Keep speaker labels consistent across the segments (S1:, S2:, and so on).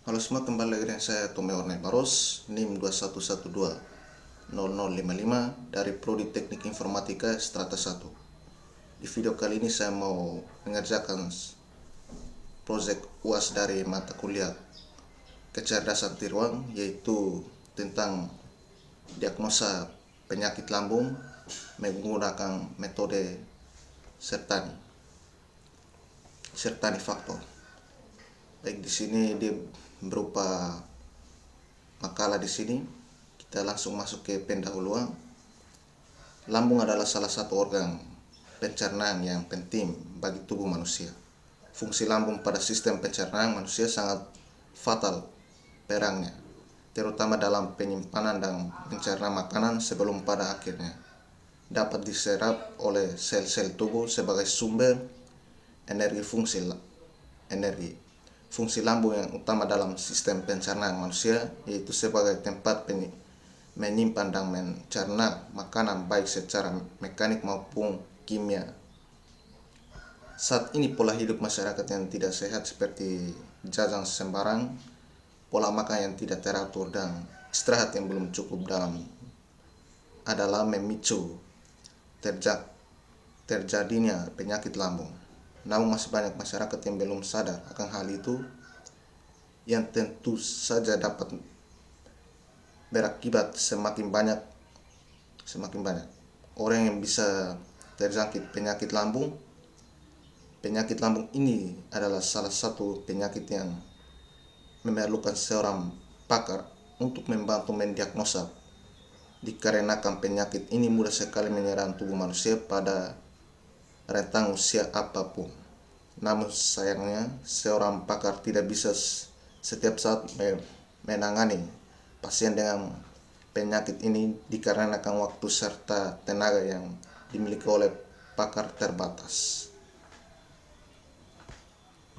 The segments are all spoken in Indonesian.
S1: Halo semua, kembali lagi dengan saya Tommy Ornay Baros, NIM 21120055 dari Prodi Teknik Informatika Strata 1. Di video kali ini saya mau mengerjakan proyek UAS dari mata kuliah kecerdasan tiruan, yaitu tentang diagnosa penyakit lambung menggunakan metode Sertani faktor. Baik, di sini dia berupa makalah di sini. Kita langsung masuk ke pendahuluan. Lambung adalah salah satu organ pencernaan yang penting bagi tubuh manusia. Fungsi lambung pada sistem pencernaan manusia sangat fatal perannya, terutama dalam penyimpanan dan mencerna makanan sebelum pada akhirnya dapat diserap oleh sel-sel tubuh sebagai sumber energi. Fungsi lambung yang utama dalam sistem pencernaan manusia yaitu sebagai tempat menyimpan dan mencerna makanan baik secara mekanik maupun kimia. Saat ini pola hidup masyarakat yang tidak sehat seperti jajan sembarang, pola makan yang tidak teratur, dan istirahat yang belum cukup adalah memicu terjadinya penyakit lambung. Namun masih banyak masyarakat yang belum sadar akan hal itu, yang tentu saja dapat berakibat semakin banyak orang yang bisa terjangkit penyakit lambung. Penyakit lambung ini adalah salah satu penyakit yang memerlukan seorang pakar untuk membantu mendiagnosa, dikarenakan penyakit ini mudah sekali menyerang tubuh manusia pada rentang usia apapun. Namun sayangnya seorang pakar tidak bisa setiap saat menangani pasien dengan penyakit ini dikarenakan waktu serta tenaga yang dimiliki oleh pakar terbatas.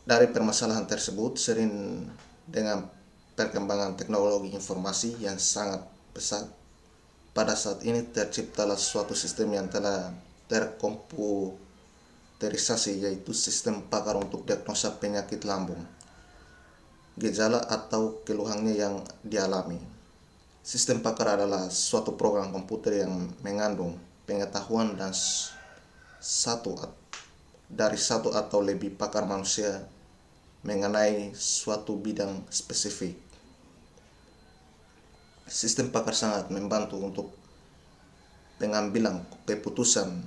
S1: Dari permasalahan tersebut, sering dengan perkembangan teknologi informasi yang sangat pesat, pada saat ini terciptalah suatu sistem yang telah terkomputerisasi, yaitu sistem pakar untuk diagnosa penyakit lambung, gejala atau keluhannya yang dialami. Sistem pakar adalah suatu program komputer yang mengandung pengetahuan dari satu atau lebih pakar manusia mengenai suatu bidang spesifik. Sistem pakar sangat membantu untuk pengambilan keputusan,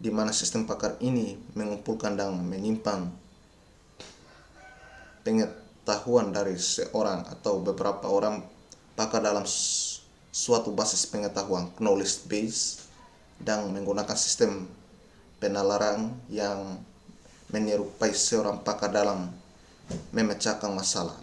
S1: di mana sistem pakar ini mengumpulkan dan menyimpan pengetahuan dari seorang atau beberapa orang pakar dalam suatu basis pengetahuan knowledge base, dan menggunakan sistem penalaran yang menyerupai seorang pakar dalam memecahkan masalah.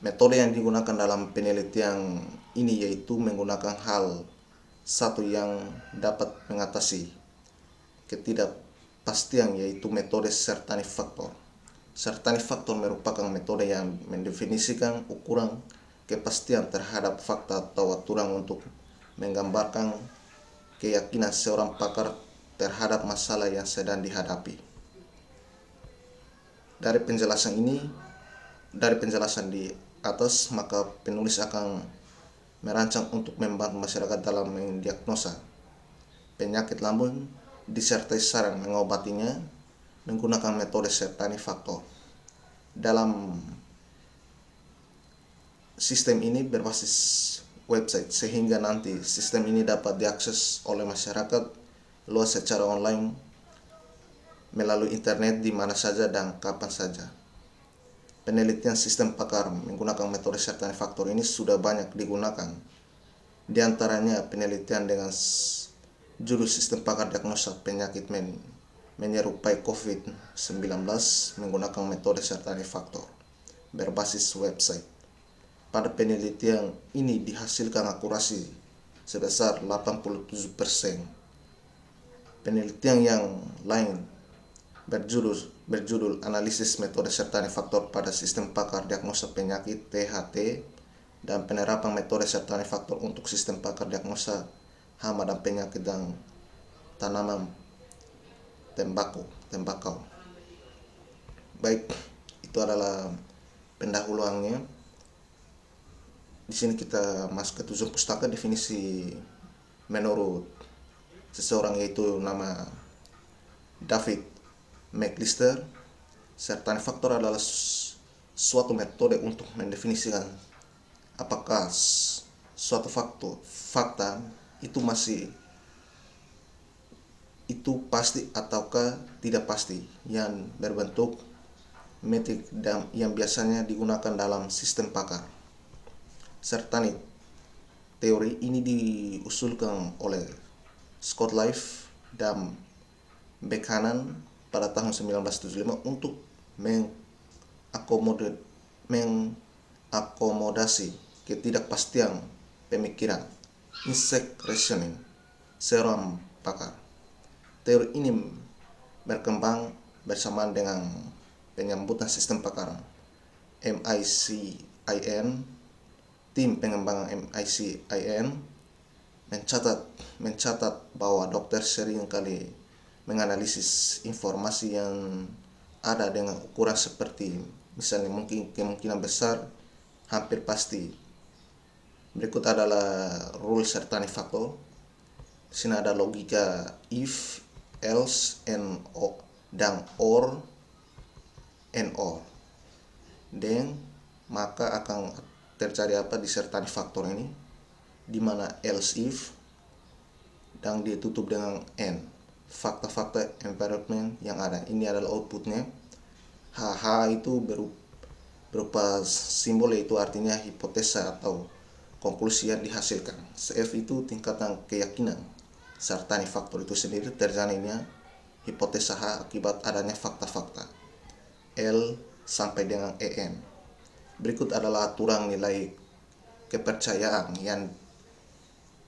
S1: Metode yang digunakan dalam penelitian ini yaitu menggunakan hal satu yang dapat mengatasi ketidakpastian, yaitu metode Sertani faktor. Sertani faktor merupakan metode yang mendefinisikan ukuran kepastian terhadap fakta atau aturan untuk menggambarkan keyakinan seorang pakar terhadap masalah yang sedang dihadapi. Dari penjelasan di atas, maka penulis akan merancang untuk membantu masyarakat dalam mendiagnosa penyakit lambung disertai saran mengobatinya menggunakan metode Sertani faktor. Dalam sistem ini berbasis website, sehingga nanti sistem ini dapat diakses oleh masyarakat luas secara online melalui internet di mana saja dan kapan saja. Penelitian sistem pakar menggunakan metode Sertani faktor ini sudah banyak digunakan. Di antaranya penelitian dengan judul sistem pakar diagnosa penyakit menyerupai COVID-19 menggunakan metode Sertani faktor berbasis website. Pada penelitian ini dihasilkan akurasi sebesar 87%. Penelitian yang lain berjudul analisis metode Sertani faktor pada sistem pakar diagnosa penyakit THT, dan penerapan metode Sertani faktor untuk sistem pakar diagnosa hama dan penyakit dan tanaman tembakau. Baik, itu adalah pendahuluannya. Di sini kita masuk ke tujuan pustaka. Definisi menurut seseorang yaitu nama David McAllister. Certane faktor adalah suatu metode untuk mendefinisikan apakah suatu fakta itu pasti ataukah tidak pasti, yang berbentuk metrik dan yang biasanya digunakan dalam sistem pakar. Certane teori ini diusulkan oleh Scott Life dan Buchanan pada tahun 1975 untuk mengakomodasi ketidakpastian pemikiran, insect reasoning, seorang pakar. Teori ini berkembang bersamaan dengan penyambutan sistem pakar MICIN. Tim pengembangan MICIN mencatat bahwa dokter sering kali menganalisis informasi yang ada dengan ukuran seperti misalnya kemungkinan besar, hampir pasti. Berikut adalah rule certane factor. Di sini ada logika if, else, and dan or and or. Dan maka akan terjadi apa di certane factor ini, dimana else if dan ditutup dengan and. Fakta-fakta environment yang ada. Ini adalah outputnya. HH itu berupa simbol, yaitu artinya hipotesa atau konklusi yang dihasilkan. CF itu tingkatan keyakinan. Certane faktor itu sendiri terjalinnya hipotesa H akibat adanya fakta-fakta. L sampai dengan EN. Berikut adalah aturan nilai kepercayaan yang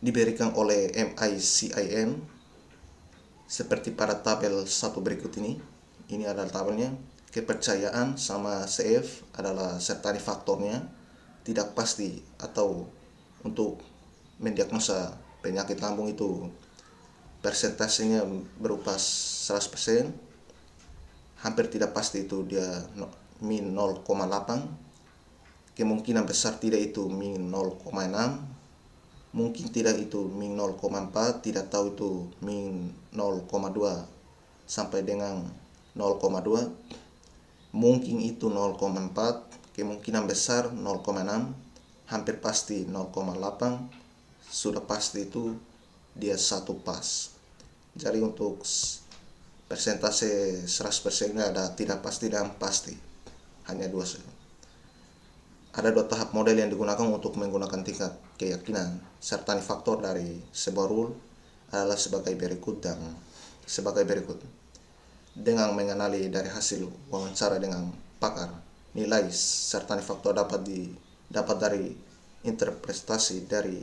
S1: diberikan oleh MICIN seperti pada tabel 1 berikut ini. Ini adalah tabelnya. Kepercayaan sama CF adalah certane faktornya tidak pasti, atau untuk mendiagnosa penyakit lambung itu persentasenya berupa 100%, hampir tidak pasti itu dia min 0,8, kemungkinan besar tidak itu min 0,6, mungkin tidak itu min 0,4, tidak tahu itu min 0,2 sampai dengan 0,2, mungkin itu 0,4, kemungkinan besar 0,6, hampir pasti 0,8, sudah pasti itu dia satu pas. Jadi untuk persentase 100% ada tidak pasti dan pasti, hanya dua saja. Ada dua tahap model yang digunakan untuk menggunakan tingkat keyakinan certane faktor dari sebuah rule adalah sebagai berikut dan sebagai berikut. Dengan mengenali dari hasil wawancara dengan pakar, nilai certane faktor dapat dari interpretasi dari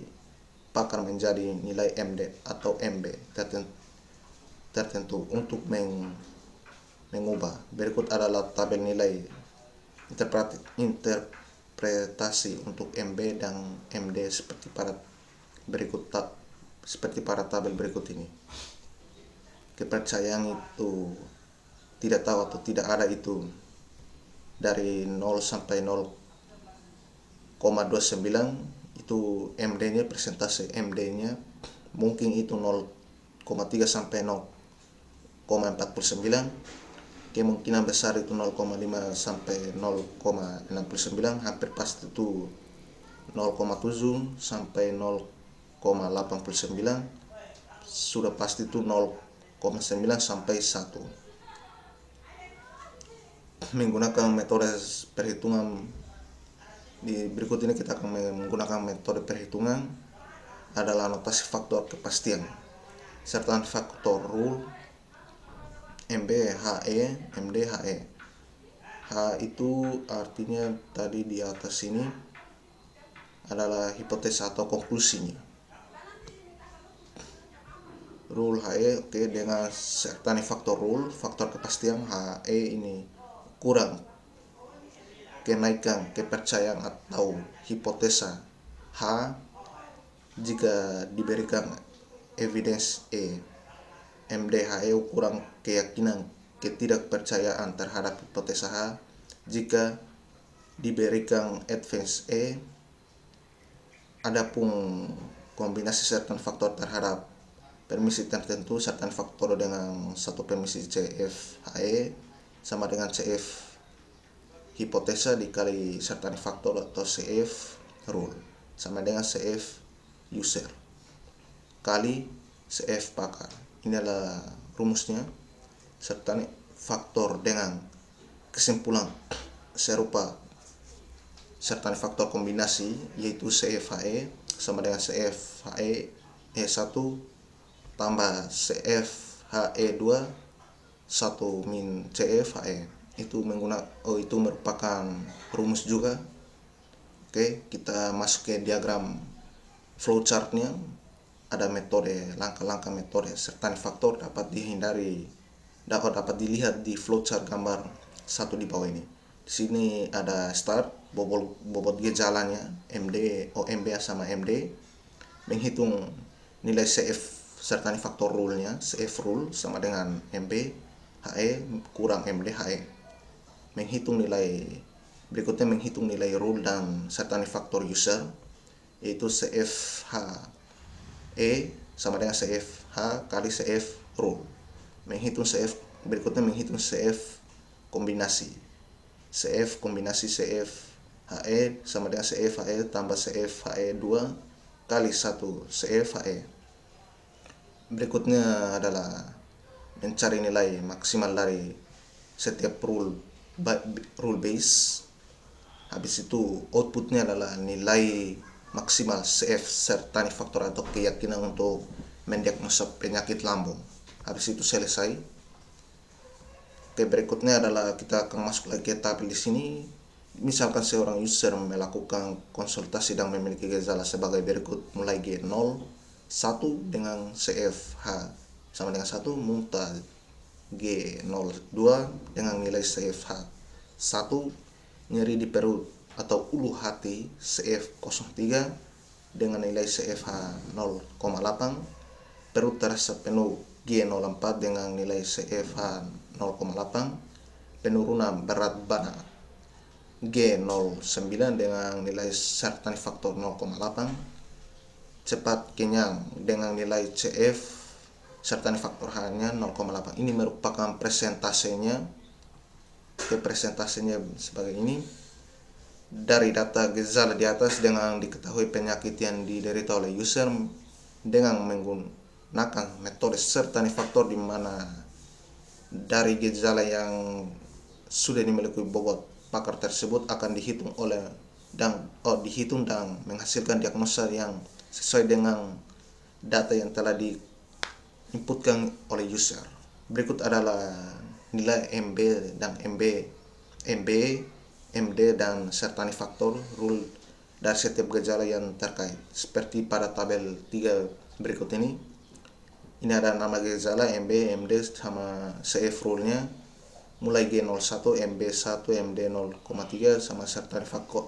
S1: pakar menjadi nilai MD atau MB tertentu untuk mengubah. Berikut adalah tabel nilai interpretasi untuk MB dan MD seperti pada tabel berikut ini. Kepercayaan itu tidak tahu atau tidak ada itu dari 0 sampai 0,29, itu MD-nya, persentase MD-nya mungkin itu 0,3 sampai 0,49, kemungkinan besar itu 0,5 sampai 0,69, hampir pasti itu 0,7 sampai 0,89, sudah pasti itu 0,9 sampai 1. Menggunakan metode perhitungan di berikut ini, kita akan menggunakan metode perhitungan adalah notasi faktor kepastian. Certane faktor rule MB HE MD HE. H itu artinya tadi di atas ini adalah hipotesa atau konklusinya. Rule HE dengan certane faktor rule, faktor kepastian HE ini kurang kenaikan kepercayaan atau hipotesa H jika diberikan evidence E. MDHE ukuran keyakinan ketidakpercayaan terhadap hipotesa H jika diberikan advance E. Adapun kombinasi certain faktor terhadap permisi tertentu, certain faktor dengan satu permisi CF HE sama dengan CF hipotesa dikali certain faktor atau CF rule sama dengan CF user kali CF pakar. Ini adalah rumusnya. Certain faktor dengan kesimpulan serupa certain faktor kombinasi yaitu CF-HE sama dengan CF-HE E1 tambah CF-HE2 1 min CF-HE. Itu merupakan rumus juga. Oke, kita masuk ke diagram flowchartnya. Ada metode, langkah-langkah metode certain faktor dapat dilihat di flowchart gambar 1 di bawah ini. Di sini ada start, bobot gejalanya MD, OMB sama MD, menghitung nilai CF serta faktor rule-nya. CF rule sama dengan MB HE kurang MD HE. Berikutnya menghitung nilai rule dan serta faktor user, yaitu CF HE sama dengan CF H kali CF rule. Berikutnya menghitung CF kombinasi. CF kombinasi CF HE sama dengan CF HE tambah CF HE2 kali 1 CF HE. Berikutnya adalah mencari nilai maksimal dari setiap rule base. Habis itu outputnya adalah nilai maksimal CF serta faktor atau keyakinan untuk mendiagnosa penyakit lambung. Habis itu selesai. Oke, berikutnya adalah kita akan masuk lagi ke tabel di sini. Misalkan seorang user melakukan konsultasi dan memiliki gejala sebagai berikut, mulai G0 1 dengan CFH sama dengan 1, muntah G02 dengan nilai CFH 1, nyeri di perut atau ulu hati CF03 dengan nilai CFH 0,8, perut terasa penuh G04 dengan nilai CFH 0,8, penurunan berat badan G09 dengan nilai serta faktor 0,8, cepat kenyang dengan nilai CF serta faktor hanya 0,8. Ini merupakan presentasenya. Presentasinya sebagai ini. Dari data gejala di atas dengan diketahui penyakit yang diderita oleh user dengan menggunakan metode serta faktor, di mana dari gejala yang sudah dimiliki bobot pakar tersebut akan dihitung dan menghasilkan diagnosa yang sesuai dengan data yang telah diinputkan oleh user. Berikut adalah nilai MB, MD dan serta faktor rule dari setiap gejala yang terkait, seperti pada tabel 3 berikut ini. Ini ada nama gejala, MB, MD sama CF rule-nya, mulai G01, MB1, MD 0,3 sama serta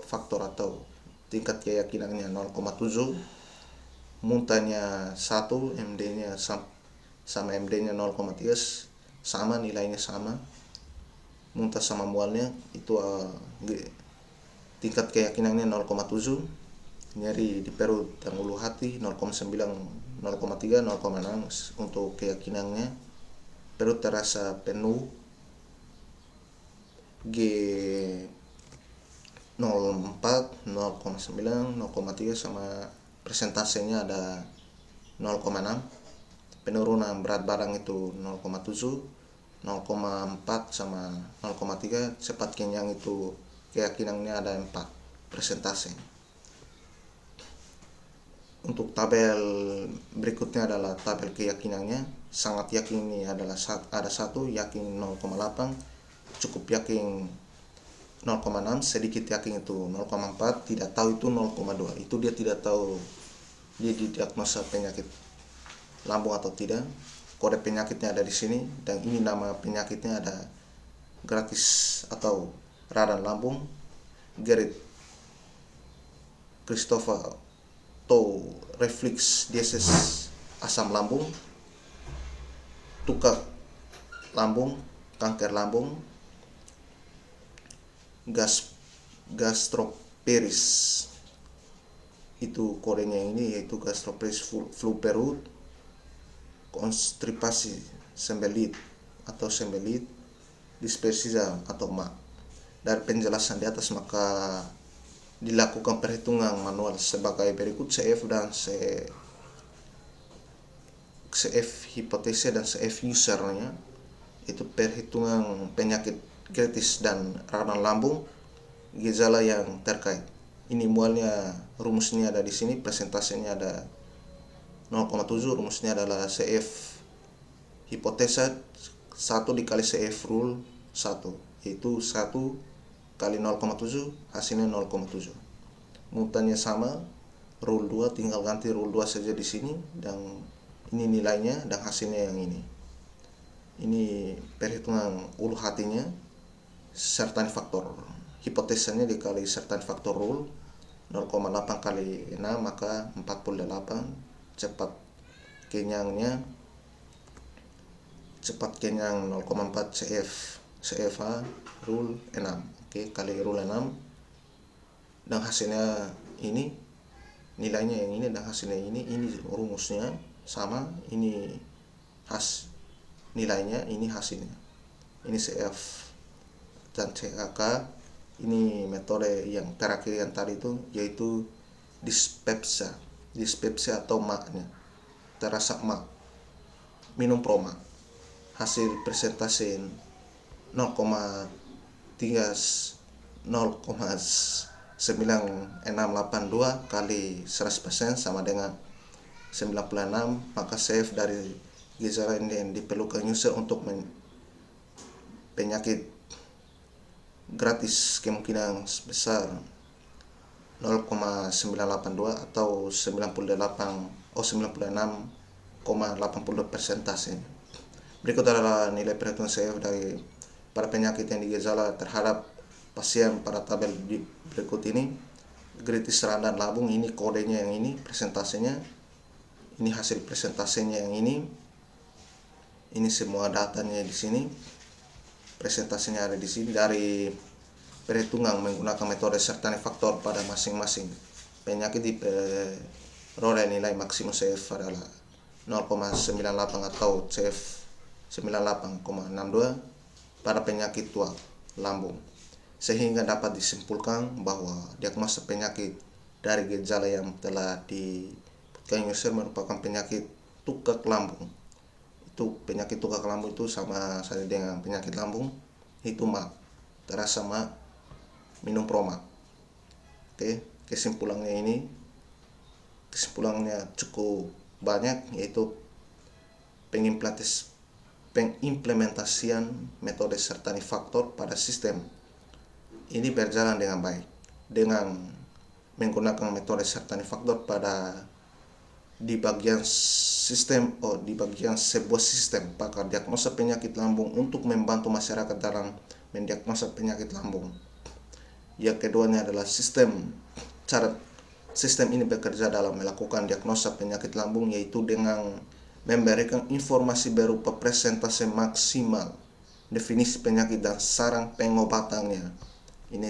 S1: faktor atau tingkat keyakinannya 0,7, muntahnya 1, MD-nya sama MD-nya 0,3 sama, nilainya sama. Muntah sama mualnya itu tingkat keyakinannya 0,7, nyeri di perut dan ulu hati 0,9, 0,3, 0,6 untuk keyakinannya. Perut terasa penuh G04, 0,9, 0,3 sama presentasinya ada 0,6. Penurunan berat badan itu 0,7, 0,4 sama 0,3. Cepat kenyang itu keyakinannya ada 4 presentasi. Untuk tabel berikutnya adalah tabel keyakinannya. Sangat yakin ini adalah ada 1, yakin 0,8, cukup yakin 0,6, sedikit yakin itu 0,4, tidak tahu itu 0,2. Itu dia tidak tahu dia didiagnosa penyakit lambung atau tidak. Kode penyakitnya ada di sini, dan ini nama penyakitnya ada gratis atau radang lambung, Gerrit Christopher atau reflux disease asam lambung, tukak lambung, kanker lambung, gastroparesis. Itu kodenya ini, yaitu gastroparesis flu perut, konstipasi sembelit atau sembelit, dispepsia atau MA. Dari penjelasan di atas maka dilakukan perhitungan manual sebagai berikut: CF dan CF hipotesa dan CF usernya. Itu perhitungan penyakit kritis dan radang lambung, gejala yang terkait. Ini mualnya, rumusnya ada di sini, presentasinya ada 0,7, rumusnya adalah CF hipotesa 1 dikali CF rule 1, yaitu 1 kali 0,7 hasilnya 0,7. Mutannya sama, rule 2 tinggal ganti rule 2 saja di sini, dan ini nilainya dan hasilnya yang ini. Ini perhitungan ulu hatinya, certainty factor hipotesanya dikali certainty factor rule 0,8 kali 6 maka 48. Cepat kenyang 0,4 CFA rule 6. Oke, kali rule 6 dan hasilnya ini, nilainya yang ini dan hasilnya ini rumusnya sama, ini nilainya, ini hasilnya. Ini CF dan CAK. Ini metode yang terakhir yang tadi itu, yaitu dispepsia atau MA-nya. Terasa MA, minum proma. Hasil presentasi 0,9682 kali 100% sama dengan 96. Maka CF dari gejala ini yang diperlukan user untuk penyakit gratis kemungkinan sebesar 0,982 atau 96,80%. Berikut adalah nilai perhitungan CF dari para penyakit yang digejala terhadap pasien pada tabel di berikut ini. Gratis radang lambung, ini kodenya yang ini, presentasinya ini, hasil presentasinya yang ini semua datanya di sini, presentasinya ada di sini. Dari perhitungan menggunakan metode certainty factor pada masing-masing penyakit diperoleh nilai maksimum CF adalah 0,98 atau CF 98,62 pada penyakit tua lambung, sehingga dapat disimpulkan bahwa diagnosa penyakit dari gejala yang telah dibuktikan user merupakan penyakit tukak lambung. Itu penyakit tukak lambung itu sama saja dengan penyakit lambung, itu MA, terasa MA, minum proma. Oke, kesimpulannya cukup banyak, yaitu pengimplementasian metode certainty factor pada sistem ini berjalan dengan baik dengan menggunakan metode certainty factor di bagian sebuah sistem pakar diagnosa penyakit lambung untuk membantu masyarakat dalam mendiagnosa penyakit lambung. Yang keduanya adalah cara sistem ini bekerja dalam melakukan diagnosa penyakit lambung, yaitu dengan memberikan informasi berupa presentase maksimal, definisi penyakit dan saran pengobatannya. Ini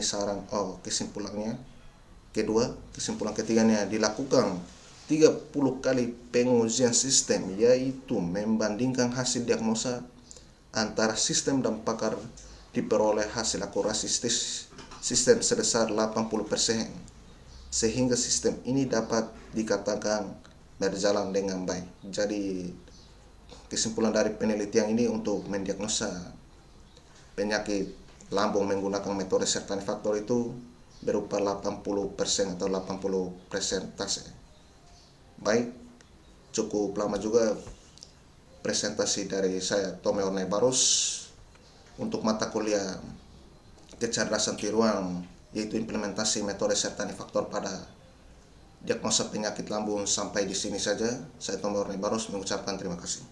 S1: kesimpulannya. Kesimpulan ketiganya, dilakukan 30 kali pengujian sistem, yaitu membandingkan hasil diagnosa antara sistem dan pakar, diperoleh hasil akurasi sistem sebesar 80%, sehingga sistem ini dapat dikatakan berjalan dengan baik. Jadi kesimpulan dari penelitian ini untuk mendiagnosa penyakit lambung menggunakan metode certainty factor itu berupa 80% atau 80 persentase. Baik, cukup lama juga presentasi dari saya, Tommy Ornebaros, untuk mata kuliah kecerdasan tiruan, yaitu implementasi metode certainty factor pada diagnosa penyakit lambung. Sampai di sini saja, saya Tommy Ornebaros mengucapkan terima kasih.